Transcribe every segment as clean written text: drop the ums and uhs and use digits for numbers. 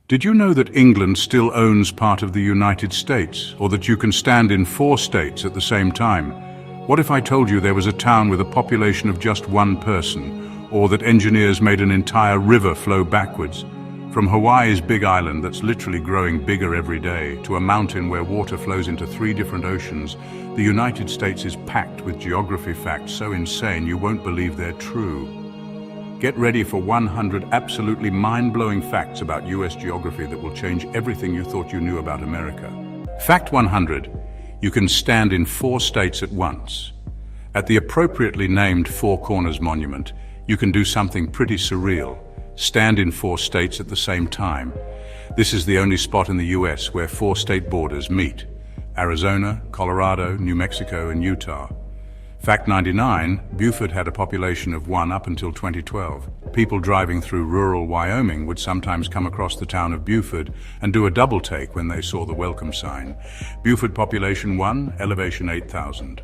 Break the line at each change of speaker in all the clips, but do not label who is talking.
Did you know that England still owns part of the United States, or that you can stand in 4 states at the same time? What if I told you there was a town with a population of just 1 person, or that engineers made an entire river flow backwards? From Hawaii's Big Island that's literally growing bigger every day, to a mountain where water flows into 3 different oceans, the United States is packed with geography facts so insane you won't believe they're true. Get ready for 100 absolutely mind-blowing facts about US geography that will change everything you thought you knew about America. Fact 100. You can stand in 4 states at once. At the appropriately named Four Corners Monument, you can do something pretty surreal. Stand in 4 states at the same time. This is the only spot in the US where 4 state borders meet: Arizona, Colorado, New Mexico, and Utah. Fact 99, Beaufort had a population of 1 up until 2012. People driving through rural Wyoming would sometimes come across the town of Beaufort and do a double take when they saw the welcome sign. Beaufort population 1, elevation 8,000.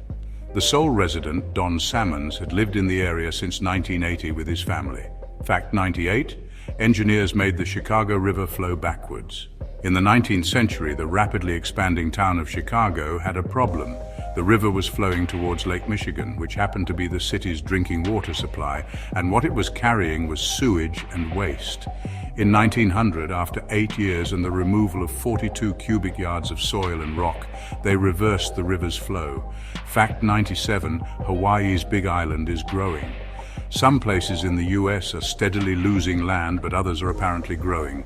The sole resident, Don Salmons, had lived in the area since 1980 with his family. Fact 98, engineers made the Chicago River flow backwards. In the 19th century, the rapidly expanding town of Chicago had a problem. The river was flowing towards Lake Michigan, which happened to be the city's drinking water supply, and what it was carrying was sewage and waste. In 1900, after 8 years and the removal of 42 cubic yards of soil and rock, they reversed the river's flow. Fact 97, Hawaii's Big Island is growing. Some places in the US are steadily losing land, but others are apparently growing.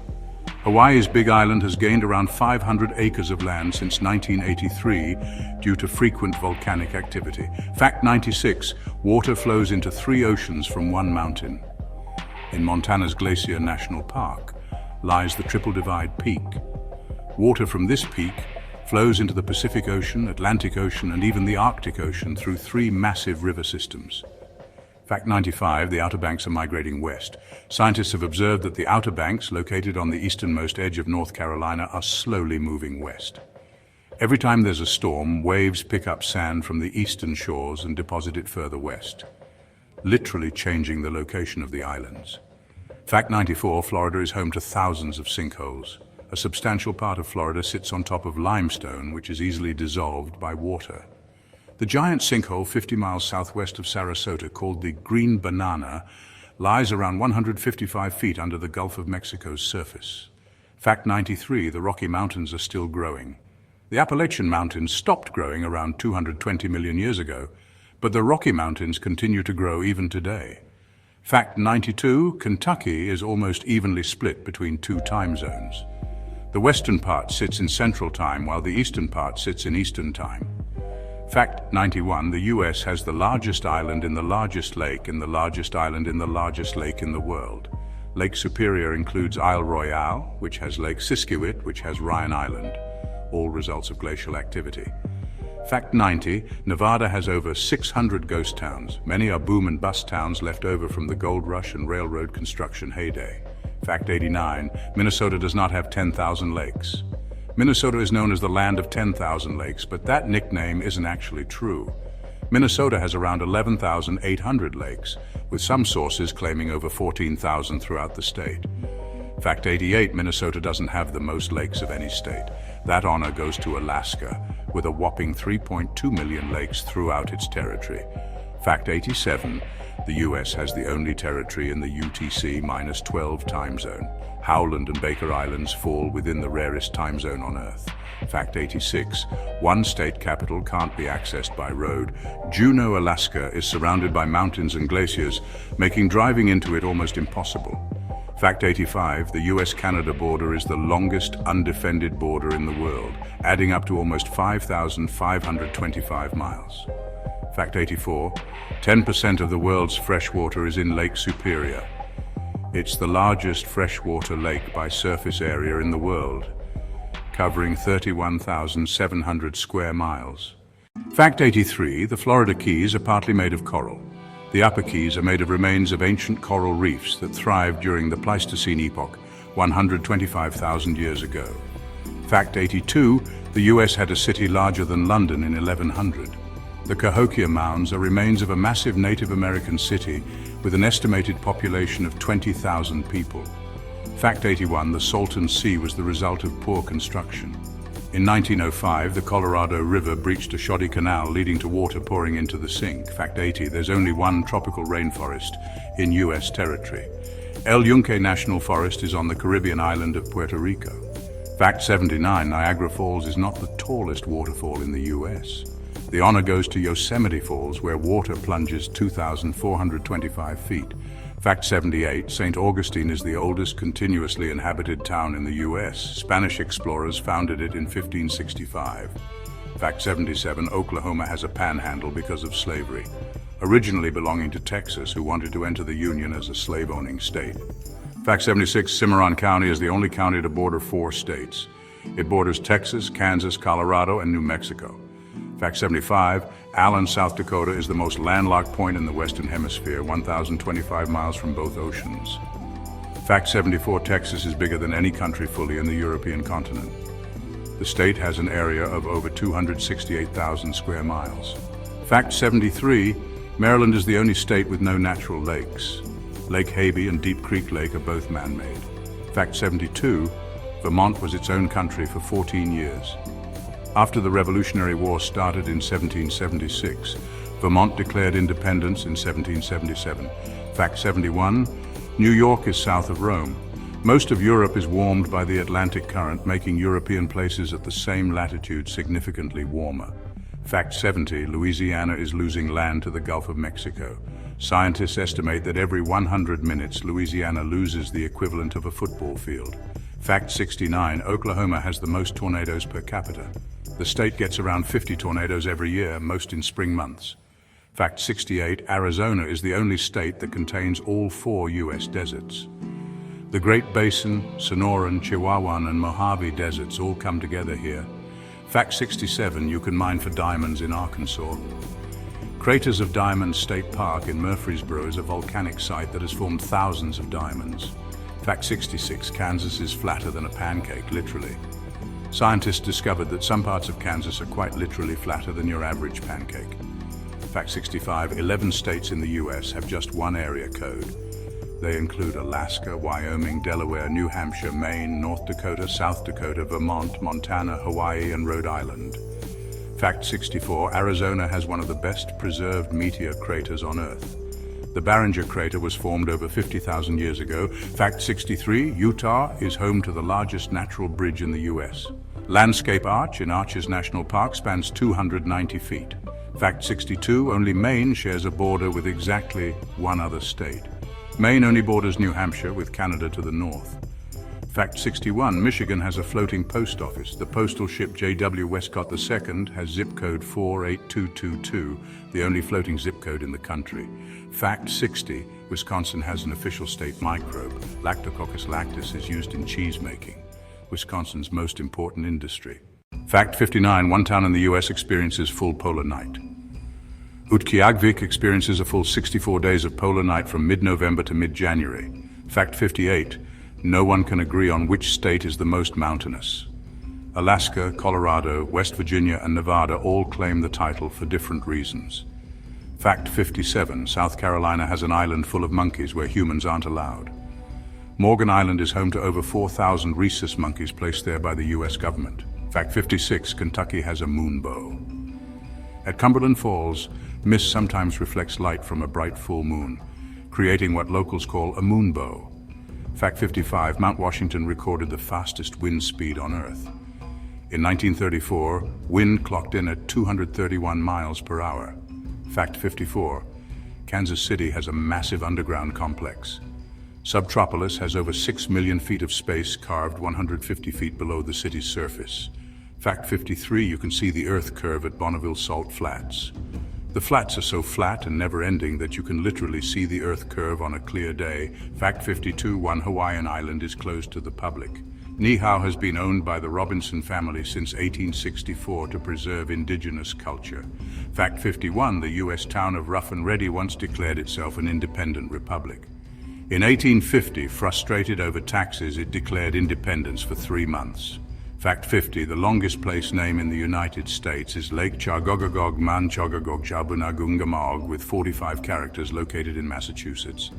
Hawaii's Big Island has gained around 500 acres of land since 1983 due to frequent volcanic activity. Fact 96, water flows into 3 oceans from 1 mountain. In Montana's Glacier National Park lies the Triple Divide Peak. Water from this peak flows into the Pacific Ocean, Atlantic Ocean, and even the Arctic Ocean through 3 massive river systems. Fact 95, the Outer Banks are migrating west. Scientists have observed that the Outer Banks, located on the easternmost edge of North Carolina, are slowly moving west. Every time there's a storm, waves pick up sand from the eastern shores and deposit it further west, literally changing the location of the islands. Fact 94, Florida is home to thousands of sinkholes. A substantial part of Florida sits on top of limestone, which is easily dissolved by water. The giant sinkhole 50 miles southwest of Sarasota, called the Green Banana, lies around 155 feet under the Gulf of Mexico's surface. Fact 93, the Rocky Mountains are still growing. The Appalachian Mountains stopped growing around 220 million years ago, but the Rocky Mountains continue to grow even today. Fact 92, Kentucky is almost evenly split between 2 time zones. The western part sits in Central Time, while the eastern part sits in Eastern Time. Fact 91, the US has the largest island in the largest lake and the largest island in the largest lake in the world. Lake Superior includes Isle Royale, which has Lake Siskiwit, which has Ryan Island, all results of glacial activity. Fact 90, Nevada has over 600 ghost towns. Many are boom and bust towns left over from the gold rush and railroad construction heyday. Fact 89, Minnesota does not have 10,000 lakes. Minnesota is known as the land of 10,000 lakes, but that nickname isn't actually true. Minnesota has around 11,800 lakes, with some sources claiming over 14,000 throughout the state. Fact 88, Minnesota doesn't have the most lakes of any state. That honor goes to Alaska, with a whopping 3.2 million lakes throughout its territory. Fact 87, the US has the only territory in the UTC-12 time zone. Howland and Baker Islands fall within the rarest time zone on Earth. Fact 86, 1 state capital can't be accessed by road. Juneau, Alaska is surrounded by mountains and glaciers, making driving into it almost impossible. Fact 85, the US-Canada border is the longest undefended border in the world, adding up to almost 5,525 miles. Fact 84, 10% of the world's fresh water is in Lake Superior. It's the largest freshwater lake by surface area in the world, covering 31,700 square miles. Fact 83, the Florida Keys are partly made of coral. The upper Keys are made of remains of ancient coral reefs that thrived during the Pleistocene epoch, 125,000 years ago. Fact 82, the US had a city larger than London in 1100. The Cahokia Mounds are remains of a massive Native American city with an estimated population of 20,000 people. Fact 81, the Salton Sea was the result of poor construction. In 1905, the Colorado River breached a shoddy canal leading to water pouring into the sink. Fact 80, there's only one tropical rainforest in U.S. territory. El Yunque National Forest is on the Caribbean island of Puerto Rico. Fact 79, Niagara Falls is not the tallest waterfall in the U.S. The honor goes to Yosemite Falls, where water plunges 2,425 feet. Fact 78, St. Augustine is the oldest continuously inhabited town in the U.S. Spanish explorers founded it in 1565. Fact 77, Oklahoma has a panhandle because of slavery, originally belonging to Texas, who wanted to enter the Union as a slave-owning state. Fact 76, Cimarron County is the only county to border 4 states. It borders Texas, Kansas, Colorado, and New Mexico. Fact 75, Allen, South Dakota is the most landlocked point in the Western Hemisphere, 1,025 miles from both oceans. Fact 74, Texas is bigger than any country fully in the European continent. The state has an area of over 268,000 square miles. Fact 73, Maryland is the only state with no natural lakes. Lake Habey and Deep Creek Lake are both man-made. Fact 72, Vermont was its own country for 14 years. After the Revolutionary War started in 1776, Vermont declared independence in 1777. Fact 71, New York is south of Rome. Most of Europe is warmed by the Atlantic current, making European places at the same latitude significantly warmer. Fact 70, Louisiana is losing land to the Gulf of Mexico. Scientists estimate that every 100 minutes, Louisiana loses the equivalent of a football field. Fact 69, Oklahoma has the most tornadoes per capita. The state gets around 50 tornadoes every year, most in spring months. Fact 68, Arizona is the only state that contains all 4 U.S. deserts. The Great Basin, Sonoran, Chihuahuan, and Mojave deserts all come together here. Fact 67, you can mine for diamonds in Arkansas. Craters of Diamond State Park in Murfreesboro is a volcanic site that has formed thousands of diamonds. Fact 66, Kansas is flatter than a pancake, literally. Scientists discovered that some parts of Kansas are quite literally flatter than your average pancake. Fact 65, 11 states in the U.S. have just one area code. They include Alaska, Wyoming, Delaware, New Hampshire, Maine, North Dakota, South Dakota, Vermont, Montana, Hawaii, and Rhode Island. Fact 64, Arizona has one of the best preserved meteor craters on Earth. The Barringer crater was formed over 50,000 years ago. Fact 63, Utah is home to the largest natural bridge in the U.S. Landscape Arch in Arches National Park spans 290 feet. Fact 62, only Maine shares a border with exactly one other state. Maine only borders New Hampshire with Canada to the north. Fact 61, Michigan has a floating post office. The postal ship J.W. Westcott II has zip code 48222, the only floating zip code in the country. Fact 60, Wisconsin has an official state microbe. Lactococcus lactis is used in cheese making, Wisconsin's most important industry. Fact 59, one town in the U.S. experiences full polar night. Utqiagvik experiences a full 64 days of polar night from mid-November to mid-January. Fact 58, no one can agree on which state is the most mountainous. Alaska, Colorado, West Virginia, and Nevada all claim the title for different reasons. Fact 57, South Carolina has an island full of monkeys where humans aren't allowed. Morgan Island is home to over 4,000 rhesus monkeys placed there by the U.S. government. Fact 56, Kentucky has a moonbow. At Cumberland Falls, mist sometimes reflects light from a bright full moon, creating what locals call a moonbow. Fact 55, Mount Washington recorded the fastest wind speed on Earth. In 1934, wind clocked in at 231 miles per hour. Fact 54, Kansas City has a massive underground complex. Subtropolis has over 6 million feet of space carved 150 feet below the city's surface. Fact 53, you can see the Earth curve at Bonneville Salt Flats. The flats are so flat and never-ending that you can literally see the Earth curve on a clear day. Fact 52, one Hawaiian island is closed to the public. Niihau has been owned by the Robinson family since 1864 to preserve indigenous culture. Fact 51, the U.S. town of Rough and Ready once declared itself an independent republic. In 1850, frustrated over taxes, it declared independence for 3 months. Fact 50, the longest place name in the United States is Lake Chagogagog Man Chogagog Chabunagungamog with 45 characters located in Massachusetts.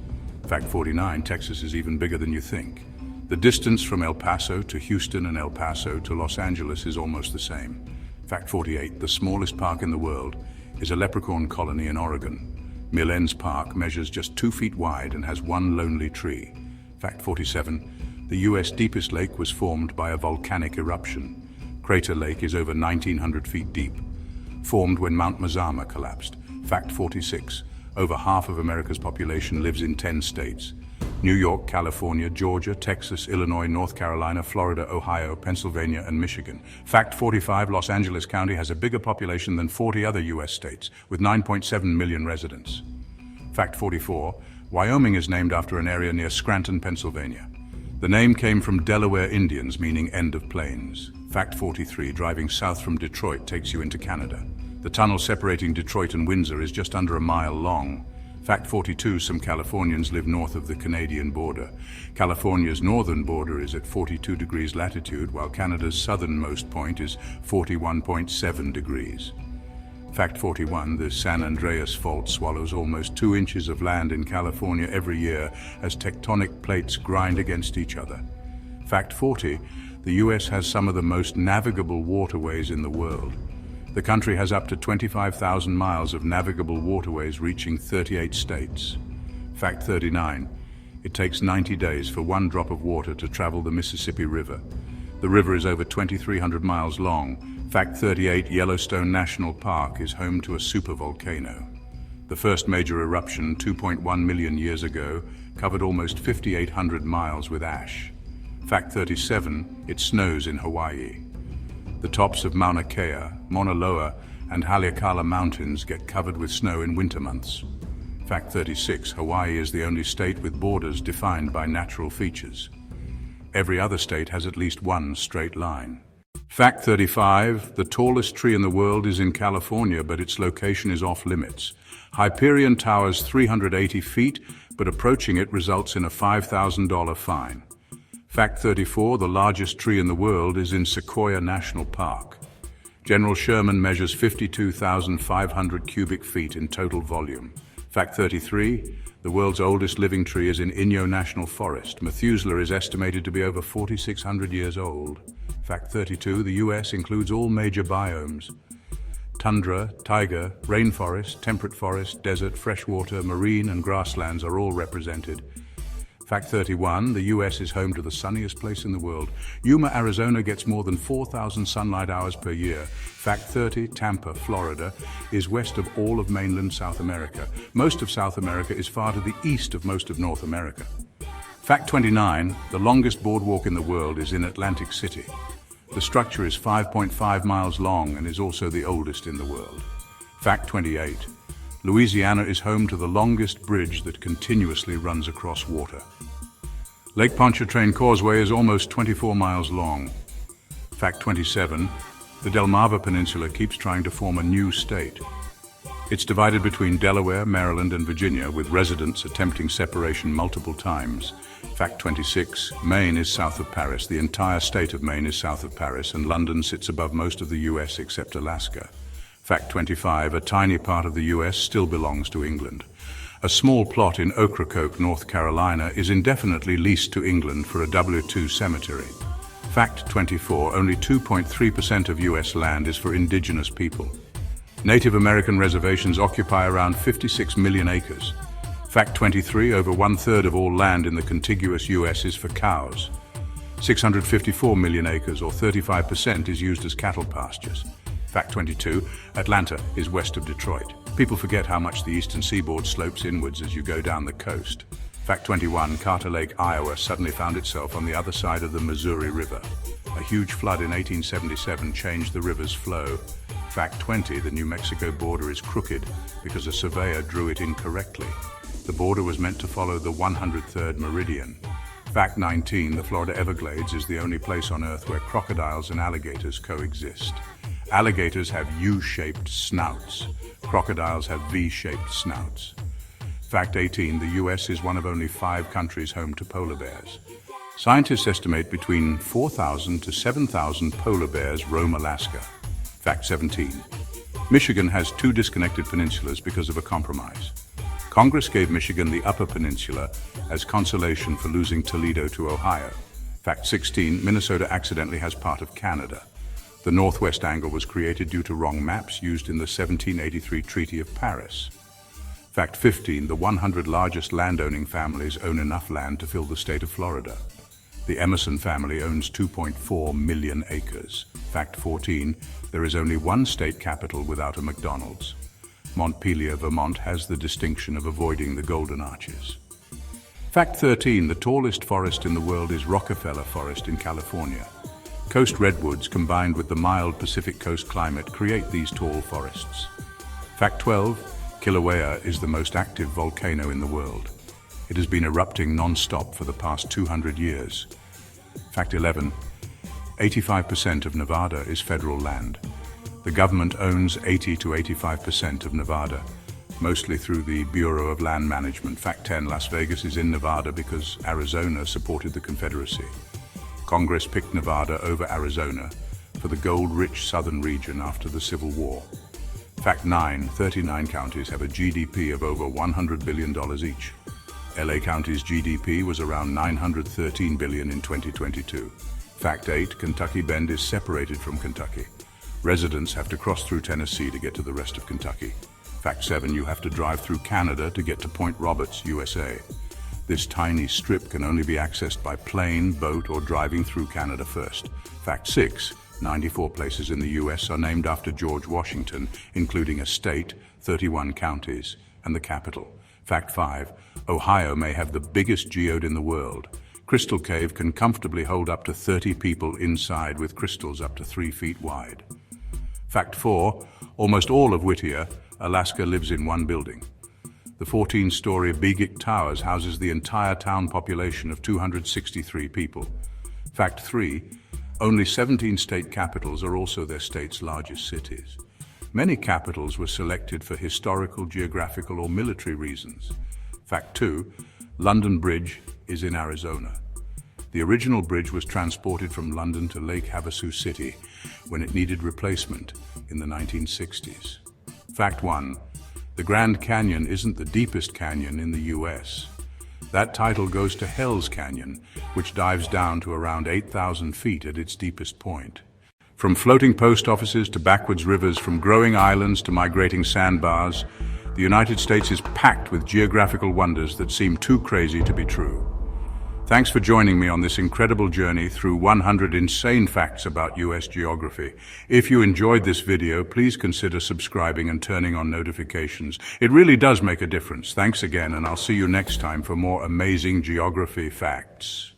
Fact 49, Texas is even bigger than you think. The distance from El Paso to Houston and El Paso to Los Angeles is almost the same. Fact 48, the smallest park in the world is a leprechaun colony in Oregon. Millen's Park measures just 2 feet wide and has one lonely tree. Fact 47, the US deepest lake was formed by a volcanic eruption. Crater Lake is over 1,900 feet deep, formed when Mount Mazama collapsed. Fact 46, over half of America's population lives in 10 states. New York, California, Georgia, Texas, Illinois, North Carolina, Florida, Ohio, Pennsylvania, and Michigan. Fact 45, Los Angeles County has a bigger population than 40 other US states, with 9.7 million residents. Fact 44, Wyoming is named after an area near Scranton, Pennsylvania. The name came from Delaware Indians, meaning end of plains. Fact 43, driving south from Detroit takes you into Canada. The tunnel separating Detroit and Windsor is just under a mile long. Fact 42, some Californians live north of the Canadian border. California's northern border is at 42 degrees latitude, while Canada's southernmost point is 41.7 degrees. Fact 41, the San Andreas Fault swallows almost 2 inches of land in California every year as tectonic plates grind against each other. Fact 40, the US has some of the most navigable waterways in the world. The country has up to 25,000 miles of navigable waterways reaching 38 states. Fact 39. It takes 90 days for 1 drop of water to travel the Mississippi River. The river is over 2,300 miles long. Fact 38. Yellowstone National Park is home to a supervolcano. The first major eruption, 2.1 million years ago, covered almost 5,800 miles with ash. Fact 37. It snows in Hawaii. The tops of Mauna Kea, Mauna Loa, and Haleakala Mountains get covered with snow in winter months. Fact 36, Hawaii is the only state with borders defined by natural features. Every other state has at least one straight line. Fact 35, the tallest tree in the world is in California, but its location is off limits. Hyperion towers 380 feet, but approaching it results in a $5,000 fine. Fact 34, the largest tree in the world is in Sequoia National Park. General Sherman measures 52,500 cubic feet in total volume. Fact 33, the world's oldest living tree is in Inyo National Forest. Methuselah is estimated to be over 4,600 years old. Fact 32, the US includes all major biomes. Tundra, taiga, rainforest, temperate forest, desert, freshwater, marine, and grasslands are all represented. Fact 31, the US is home to the sunniest place in the world. Yuma, Arizona gets more than 4,000 sunlight hours per year. Fact 30, Tampa, Florida, is west of all of mainland South America. Most of South America is far to the east of most of North America. Fact 29, the longest boardwalk in the world is in Atlantic City. The structure is 5.5 miles long and is also the oldest in the world. Fact 28, Louisiana is home to the longest bridge that continuously runs across water. Lake Pontchartrain Causeway is almost 24 miles long. Fact 27, the Delmarva Peninsula keeps trying to form a new state. It's divided between Delaware, Maryland, and Virginia, with residents attempting separation multiple times. Fact 26, Maine is south of Paris. The entire state of Maine is south of Paris, and London sits above most of the US except Alaska. Fact 25, a tiny part of the US still belongs to England. A small plot in Ocracoke, North Carolina, is indefinitely leased to England for a W2 cemetery. Fact 24, only 2.3% of US land is for indigenous people. Native American reservations occupy around 56 million acres. Fact 23, over 1/3 of all land in the contiguous US is for cows. 654 million acres, or 35%, is used as cattle pastures. Fact 22, Atlanta is west of Detroit. People forget how much the eastern seaboard slopes inwards as you go down the coast. Fact 21, Carter Lake, Iowa suddenly found itself on the other side of the Missouri River. A huge flood in 1877 changed the river's flow. Fact 20, the New Mexico border is crooked because a surveyor drew it incorrectly. The border was meant to follow the 103rd meridian. Fact 19, the Florida Everglades is the only place on Earth where crocodiles and alligators coexist. Alligators have U-shaped snouts. Crocodiles have V-shaped snouts. Fact 18, the US is one of only 5 countries home to polar bears. Scientists estimate between 4,000 to 7,000 polar bears roam Alaska. Fact 17, Michigan has 2 disconnected peninsulas because of a compromise. Congress gave Michigan the Upper Peninsula as consolation for losing Toledo to Ohio. Fact 16, Minnesota accidentally has part of Canada. The northwest angle was created due to wrong maps used in the 1783 Treaty of Paris. Fact 15, the 100 largest landowning families own enough land to fill the state of Florida. The Emerson family owns 2.4 million acres. Fact 14, there is only one state capital without a McDonald's. Montpelier, Vermont has the distinction of avoiding the Golden Arches. Fact 13, the tallest forest in the world is Rockefeller Forest in California. Coast redwoods combined with the mild Pacific coast climate create these tall forests. Fact 12, Kilauea is the most active volcano in the world. It has been erupting non-stop for the past 200 years. Fact 11, 85% of Nevada is federal land. The government owns 80 to 85% of Nevada, mostly through the Bureau of Land Management. Fact 10, Las Vegas is in Nevada because Arizona supported the Confederacy. Congress picked Nevada over Arizona for the gold-rich southern region after the Civil War. Fact 9, 39 counties have a GDP of over $100 billion each. LA County's GDP was around $913 billion in 2022. Fact 8, Kentucky Bend is separated from Kentucky. Residents have to cross through Tennessee to get to the rest of Kentucky. Fact 7, you have to drive through Canada to get to Point Roberts, USA. This tiny strip can only be accessed by plane, boat, or driving through Canada first. Fact 6, 94 places in the US are named after George Washington, including a state, 31 counties, and the capital. Fact 5, Ohio may have the biggest geode in the world. Crystal Cave can comfortably hold up to 30 people inside with crystals up to 3 feet wide. Fact 4, almost all of Whittier, Alaska lives in one building. The 14-story Begik Towers houses the entire town population of 263 people. Fact 3, only 17 state capitals are also their state's largest cities. Many capitals were selected for historical, geographical, or military reasons. Fact 2, London Bridge is in Arizona. The original bridge was transported from London to Lake Havasu City when it needed replacement in the 1960s. Fact 1, the Grand Canyon isn't the deepest canyon in the US. That title goes to Hell's Canyon, which dives down to around 8,000 feet at its deepest point. From floating post offices to backwards rivers, from growing islands to migrating sandbars, the United States is packed with geographical wonders that seem too crazy to be true. Thanks for joining me on this incredible journey through 100 insane facts about US geography. If you enjoyed this video, please consider subscribing and turning on notifications. It really does make a difference. Thanks again, and I'll see you next time for more amazing geography facts.